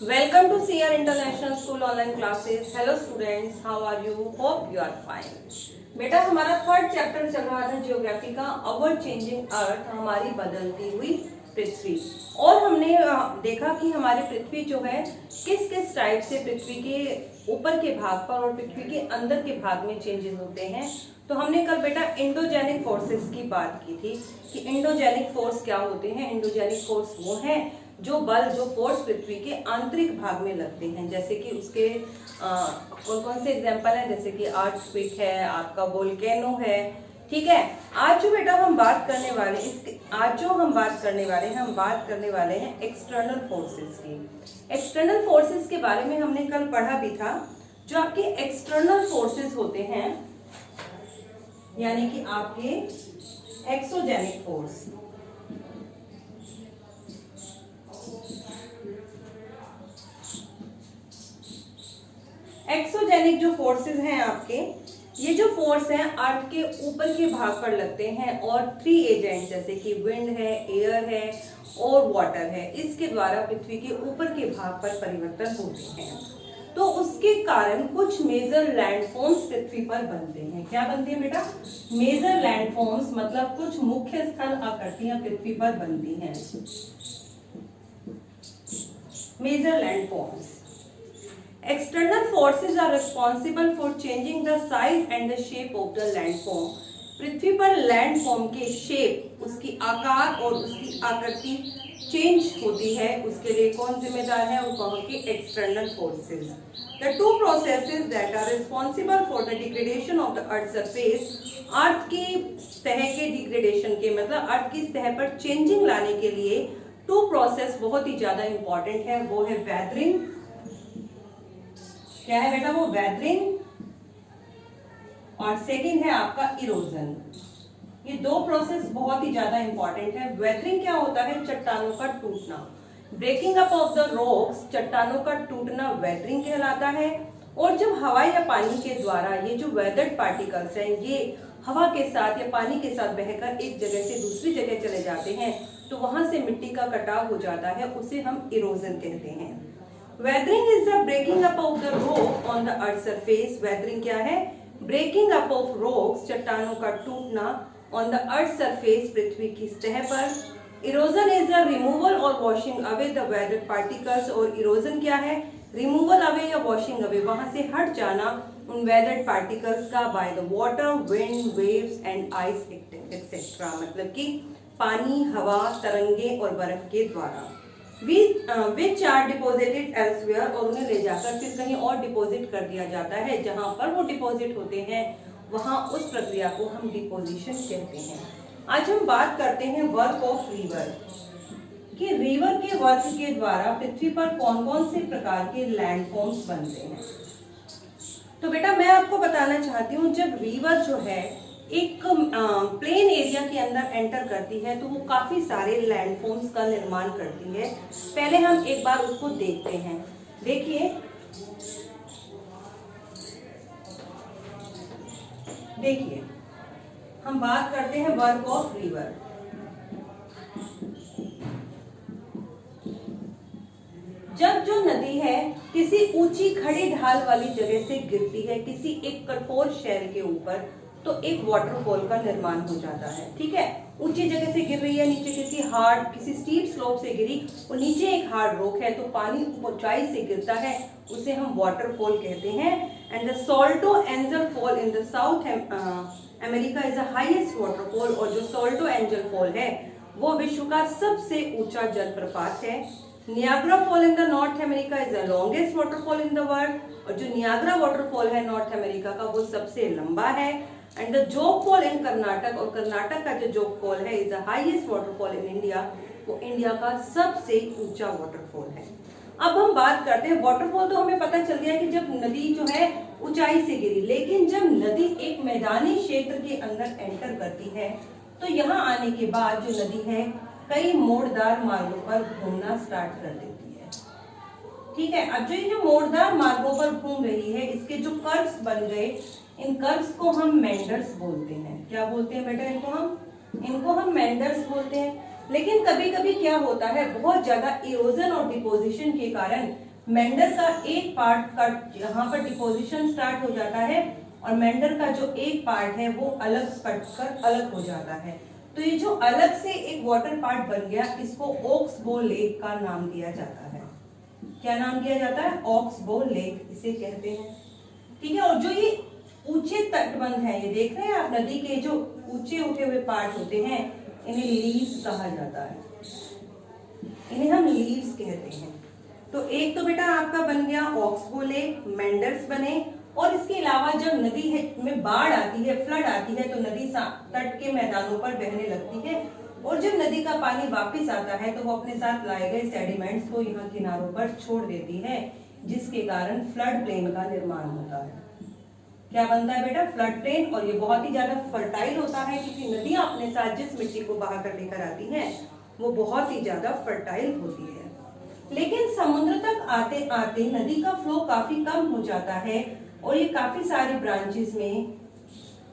Welcome to CR International School online classes. Hello students, how are you? Hope you are fine. बेटा हमारा third chapter चल रहा था geography का, अवर changing earth, हमारी बदलती हुई पृथ्वी। और हमने देखा कि हमारी पृथ्वी जो है किस किस टाइप से पृथ्वी के ऊपर के भाग पर और पृथ्वी के अंदर के भाग में चेंजेस होते हैं। तो हमने कल बेटा इंडोजेनिक फोर्सेस की बात की थी कि इंडोजेनिक फोर्स क्या होते हैं। इंडोजेनिक फोर्स वो हैं जो बल, जो फोर्स पृथ्वी के आंतरिक भाग में लगते हैं, जैसे कि उसके कौन कौन से एग्जांपल हैं, जैसे कि अर्थक्वेक है, आपका वोल्केनो है। ठीक है, आज जो बेटा हम बात करने वाले हम बात करने वाले हैं एक्सटर्नल फोर्सेस की। एक्सटर्नल फोर्सेस के बारे में हमने कल पढ़ा भी था। जो आपके एक्सटर्नल फोर्सेस होते हैं यानी कि आपके एक्सोजेनिक फोर्स, एक्सोजेनिक जो फोर्सेस हैं आपके, ये जो फोर्स हैं अर्थ के ऊपर के भाग पर लगते हैं और थ्री एजेंट जैसे कि विंड है, एयर है और वाटर है, इसके द्वारा पृथ्वी के ऊपर के भाग पर परिवर्तन होते हैं। तो उसके कारण कुछ मेजर लैंडफॉर्म्स पृथ्वी पर बनते हैं। क्या बनते हैं बेटा? मेजर लैंडफॉर्म्स, मतलब कुछ मुख्य स्थल आकृतियां पृथ्वी पर बनती हैं। Major landforms. External forces are responsible for changing the size and the shape of the landform. पृथ्वी पर लैंडफॉर्म के शेप, उसकी आकार और उसकी आकृति चेंज होती है, उसके लिए कौन जिम्मेदार है? वो कहोगे कि external forces. The two processes that are responsible for the degradation of the earth surface, अर्थ की सतह के डिग्रेडेशन के, मतलब अर्थ की सतह पर चेंजिंग लाने के लिए टू प्रोसेस बहुत ही ज्यादा इंपॉर्टेंट है। वो है वेदरिंग। क्या है बेटा? वो वेदरिंग, और सेकंड है आपका इरोजन। ये दो प्रोसेस बहुत ही ज्यादा इंपॉर्टेंट है। वेदरिंग क्या होता है? चट्टानों का टूटना। Breaking up of the rocks, चट्टानों का टूटना वेदरिंग कहलाता है। और जब हवा या पानी के द्वारा ये जो वेदर्ड पार्टिकल्स हैं, ये हवा के साथ या पानी के साथ बहकर एक जगह से दूसरी जगह चले जाते हैं, तो वहां से मिट्टी का कटाव हो जाता है, उसे हम इरोजन कहते हैं। Weathering is the breaking up of the rock on the earth surface. Weathering क्या है? Breaking up of rocks, चट्टानों का टूटना, on the earth surface, पृथ्वी की सतह पर। Erosion is the removal or washing away the weathered particles, और erosion क्या है? Removal away या washing away, वहां से हट जाना उन weathered particles का by the water, wind, waves and ice etc. मतलब कि पानी, हवा, तरंगे और बर्फ के द्वारा। which are deposited elsewhere, और उन्हें ले जाकर फिर कहीं और डिपॉजिट कर दिया जाता है। जहां पर वो डिपॉजिट होते हैं वहां उस प्रक्रिया को हम डिपोजिशन कहते हैं। आज हम बात करते हैं वर्क ऑफ रिवर, कि रिवर के वर्क के द्वारा पृथ्वी पर कौन कौन से प्रकार के लैंडफॉर्म्स बनते हैं। तो बेटा मैं आपको बताना चाहती हूँ, जब रिवर जो है एक प्लेन एरिया के अंदर एंटर करती है तो वो काफी सारे लैंडफॉर्म्स का निर्माण करती है। पहले हम एक बार उसको देखते हैं। देखिए हम बात करते हैं वर्क ऑफ रिवर। जब जो नदी है किसी ऊंची खड़ी ढाल वाली जगह से गिरती है, किसी एक कठोर शैल के ऊपर, तो एक वाटरफॉल का निर्माण हो जाता है। ठीक है, ऊंची जगह से गिर रही है, नीचे किसी स्टीप स्लोप से गिरी और नीचे एक हार्ड रॉक है, तो पानी ऊंचाई से गिरता है, उसे हम वाटरफॉल कहते हैं। And the Salto angel fall in the south America is the highest waterfall, और जो साल्टो एंजल फॉल है वो विश्व का सबसे ऊंचा जलप्रपात है। Niagara fall in the north America is the longest waterfall in the world, और जो नियाग्रा वाटरफॉल है नॉर्थ अमेरिका का वो सबसे लंबा है। एंड द जोग फॉल इन कर्नाटक, और कर्नाटक का जो जोग फॉल है is the highest waterfall in India, वो इंडिया का सबसे ऊंचा वाटरफॉल है। अब हम बात करते हैं वाटरफॉल। तो हमें पता चल गया कि जब नदी जो है ऊंचाई से गिरी, लेकिन जब नदी एक मैदानी क्षेत्र के अंदर एंटर करती है तो यहाँ आने के बाद जो नदी है कई मोड़दार मार्गों पर घूमना स्टार्ट कर देती है। ठीक है, अब जो ये मोड़दार मार्गों पर घूम रही है, इसके जो कर्व्स बन गए, इन कर्व्स को हम मेंडर्स बोलते हैं। क्या बोलते हैं बेटा? इनको हम मेंडर्स बोलते हैं। लेकिन कभी कभी क्या होता है, बहुत ज्यादा इरोजन और डिपोजिशन के कारण मेंडर का एक पार्ट कट, यहाँ पर डिपोजिशन स्टार्ट हो जाता है और मेंडर का जो एक पार्ट है वो अलग कट कर अलग हो जाता है। तो ये जो अलग से एक वाटर पार्ट बन गया, इसको ऑक्सबो लेक का नाम दिया जाता है। क्या नाम दिया जाता है? ऑक्सबो लेक इसे कहते हैं। ठीक है, और जो ये ऊंचे तटबंध है, ये देख रहे हैं आप, नदी के जो ऊंचे उठे हुए पार्ट होते हैं, इन्हें लीव्स कहा जाता है, इन्हें हम लीव्स कहते हैं। तो एक तो बेटा आपका बन गया ऑक्सबो लेक, मेंडर्स बने, और इसके अलावा जब नदी में बाढ़ आती है, फ्लड आती है, तो नदी तट के मैदानों पर बहने लगती है, और जब नदी का पानी वापस आता है तो वो अपने साथ लाए गए सेडिमेंट्स को यहाँ किनारों पर छोड़ देती है, जिसके कारण फ्लड प्लेन का निर्माण होता है। क्या बनता है बेटा? Flood plain. और ये बहुत ही ज्यादा फर्टाइल होता है, क्योंकि नदियां अपने साथ जिस मिट्टी को बहा कर लेकर आती हैं वो बहुत ही ज्यादा फर्टाइल होती है। लेकिन समुद्र तक आते आते नदी का फ्लो काफी कम हो जाता है और ये काफी सारी ब्रांचेस में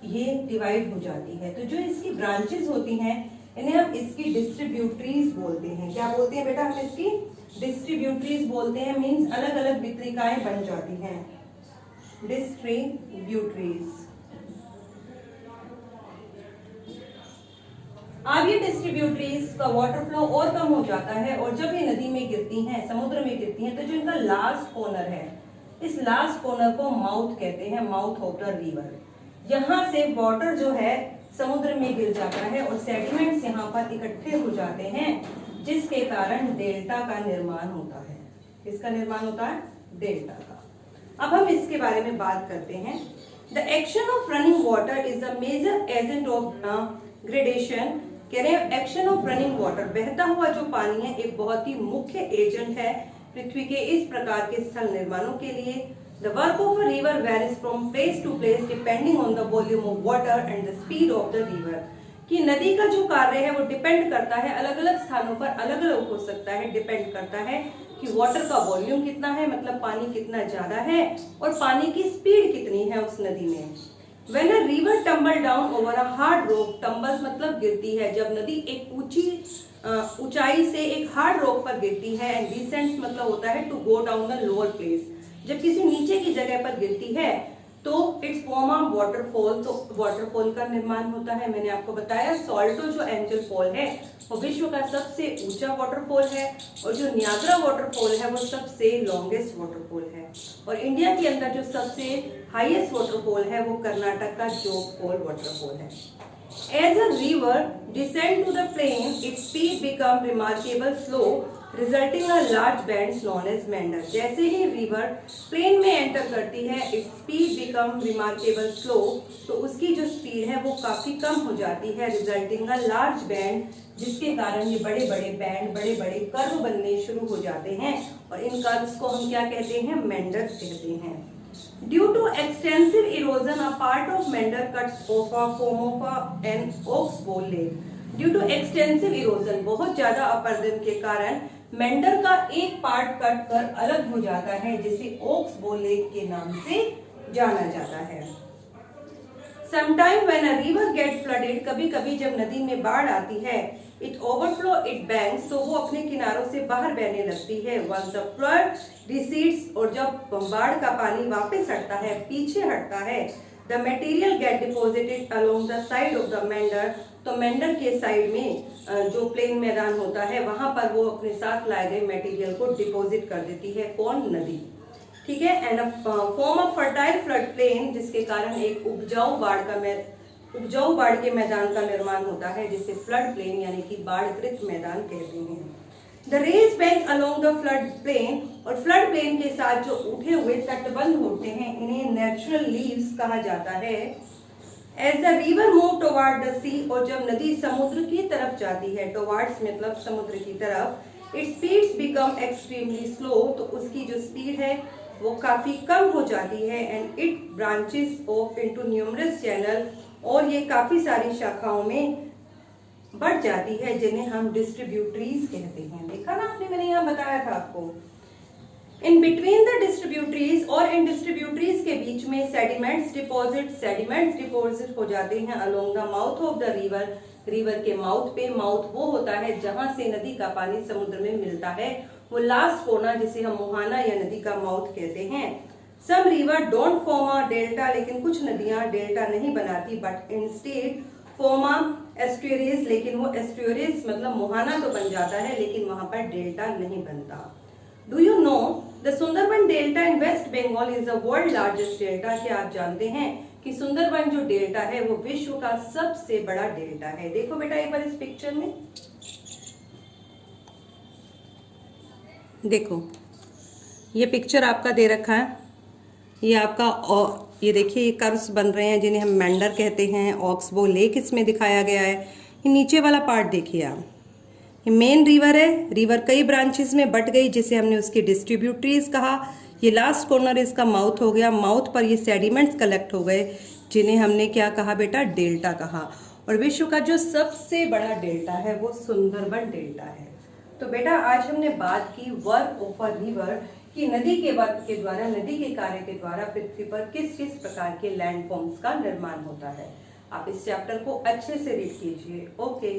ये डिवाइड हो जाती है। तो जो इसकी ब्रांचेस होती हैं, इन्हें हम इसकी डिस्ट्रीब्यूटरीज बोलते हैं। क्या बोलते हैं बेटा? हम इसकी डिस्ट्रीब्यूटरीज बोलते हैं। मींस अलग अलग वितरिकाएं बन जाती हैं, डिस्ट्रीब्यूटरीज। अब ये डिस्ट्रीब्यूटरीज का वाटर फ्लो और कम हो जाता है, और जब ये नदी में गिरती हैं, समुद्र में गिरती हैं, तो जो इनका लास्ट कॉर्नर है, इस लास्ट कॉर्नर को माउथ कहते हैं, माउथ ऑफ द रिवर। यहाँ से वाटर जो है समुद्र में गिर जाता है और सेडिमेंट्स यहाँ पर इकट्ठे हो जाते हैं, जिसके कारण डेल्टा का निर्माण होता है। किसका निर्माण होता है? डेल्टा का। अब हम इसके बारे में बात करते हैं। The action of running water is the major agent of gradation. कह रहे हैं एक्शन ऑफ रनिंग वाटर, बहता हुआ जो पानी है, एक बहुत ही मुख्य एजेंट है पृथ्वी के इस प्रकार के स्थल निर्माणों के लिए। The work of a river varies from place to place depending on the volume of water and the speed of the river. कि नदी का जो कार्य है वो डिपेंड करता है, अलग अलग स्थानों पर अलग अलग हो सकता है, डिपेंड करता है कि वाटर का वॉल्यूम कितना है, मतलब पानी कितना ज्यादा है, और पानी की स्पीड कितनी है उस नदी में। When a river tumble down over a hard rock, tumbles मतलब गिरती है, जब नदी एक ऊंचाई से एक हार्ड रॉक पर गिरती है, एंड डिसेंट्स मतलब होता है to go down the lower place, जब किसी नीचे की जगह पर गिरती है तो इट्स फॉर्म ऑफ वाटरफॉल, तो वाटरफॉल का निर्माण होता है। मैंने आपको बताया सॉल्टो जो एंजल फॉल है वो विश्व का सबसे ऊंचा वाटरफॉल है, और जो नियाग्रा वाटरफॉल है वो सबसे लॉन्गेस्ट वाटरफॉल है, और इंडिया के अंदर जो सबसे हाईएस्ट वाटरफॉल है वो कर्नाटक का जोग फॉल वाटरफॉल है। As a river descend to the plain, its speed become remarkable slow, resulting in large bands known as meander. जैसे ही river plain में enter करती है, its speed become remarkable slow, तो उसकी जो speed है वो काफी कम हो जाती है, resulting in large band, जिसके कारण ये बड़े बड़े बैंड, बड़े बड़े कर्व बनने शुरू हो जाते हैं, और इन कर्व्स को हम क्या कहते हैं? मेंडर्स कहते हैं। Due to extensive erosion, a part of meander cuts off a form of an oxbow lake. Due to extensive erosion, बहुत ज्यादा अपरदन के कारण मेंडर का एक पार्ट कट कर अलग हो जाता है, जिसे ओक्सबो लेक के नाम से जाना जाता है। Sometime when a river gets flooded, कभी कभी जब नदी में बाढ़ आती है, it overflow its banks, तो वो अपने किनारों से बाहर बहने लगती है। Once the flood recedes, और जब बाढ़ का पानी वापस हटता है, पीछे हटता है, the material get deposited along the side of the meander, तो मेंडर के साइड में जो प्लेन मैदान होता है वहां पर वो अपने साथ लाए गए मटेरियल को डिपॉजिट कर देती है। कौन? नदी। ठीक है, and form of fertile flood plain, जिसके कारण एक उपजाऊ बाढ़ के मैदान का निर्माण होता है, जिसे फ्लड प्लेन यानी कि बाढ़कृत मैदान कहते हैं। The raise bank along the flood plain, और फ्लड प्लेन के साथ जो उठे हुए तटबंध होते हैं, इन्हें नेचुरल लीव्स कहा जाता है। As the river move toward the sea, और जब नदी समुद्र की तरफ जाती है, टुवर्ड्स मतलब समुद्र की तरफ, it's speeds become extremely slow, तो उसकी जो स्पीड है वो काफी कम हो जाती है, and it branches of into numerous channel, और ये काफी सारी शाखाओं में बढ़ जाती है, जिन्हें हम डिस्ट्रीब्यूटरीज कहते हैं। देखा ना आपने, मैंने यहाँ बताया था आपको। इन बिटवीन द डिस्ट्रीब्यूटरीज, और इन डिस्ट्रीब्यूटरीज के बीच में सेडिमेंट्स डिपॉजिट हो जाते हैं along the mouth of the river, river के माउथ पे, माउथ वो होता है जहां से नदी का पानी समुद्र में मिलता है, वो लास्ट कोना जिसे हम मुहाना या नदी का माउथ कहते हैं। Some river don't form a delta, लेकिन कुछ नदियां डेल्टा नहीं बनाती, but instead form a estuaries, लेकिन वो एस्ट्यूरीज मतलब मुहाना तो बन जाता है लेकिन वहां पर डेल्टा नहीं बनता। Do you know the Sundarban delta in West Bengal is the world largest delta? क्या आप जानते हैं कि सुंदरबन जो डेल्टा है वो विश्व का सबसे बड़ा डेल्टा है? देखो बेटा एक बार इस पिक्चर में देखो, ये पिक्चर आपका दे रखा है, ये आपका ये देखिए ये कर्व्स बन रहे हैं जिन्हें हम मेंडर कहते हैं। ऑक्सबो लेक इसमें दिखाया गया है। ये नीचे वाला पार्ट देखिए आप, ये मेन रिवर है, रिवर कई ब्रांचेस में बट गई जिसे हमने उसकी डिस्ट्रीब्यूटरीज कहा। ये लास्ट कॉर्नर इसका माउथ हो गया, माउथ पर ये सेडिमेंट्स कलेक्ट हो गए जिन्हें हमने क्या कहा बेटा, डेल्टा कहा। और विश्व का जो सबसे बड़ा डेल्टा है वो सुंदरबन डेल्टा है। तो बेटा आज हमने बात की वर्क ऑफ अ रिवर कि नदी के वर्क के द्वारा, नदी के कार्य के द्वारा पृथ्वी पर किस किस प्रकार के लैंडफॉर्म्स का निर्माण होता है। आप इस चैप्टर को अच्छे से रीड कीजिए। ओके।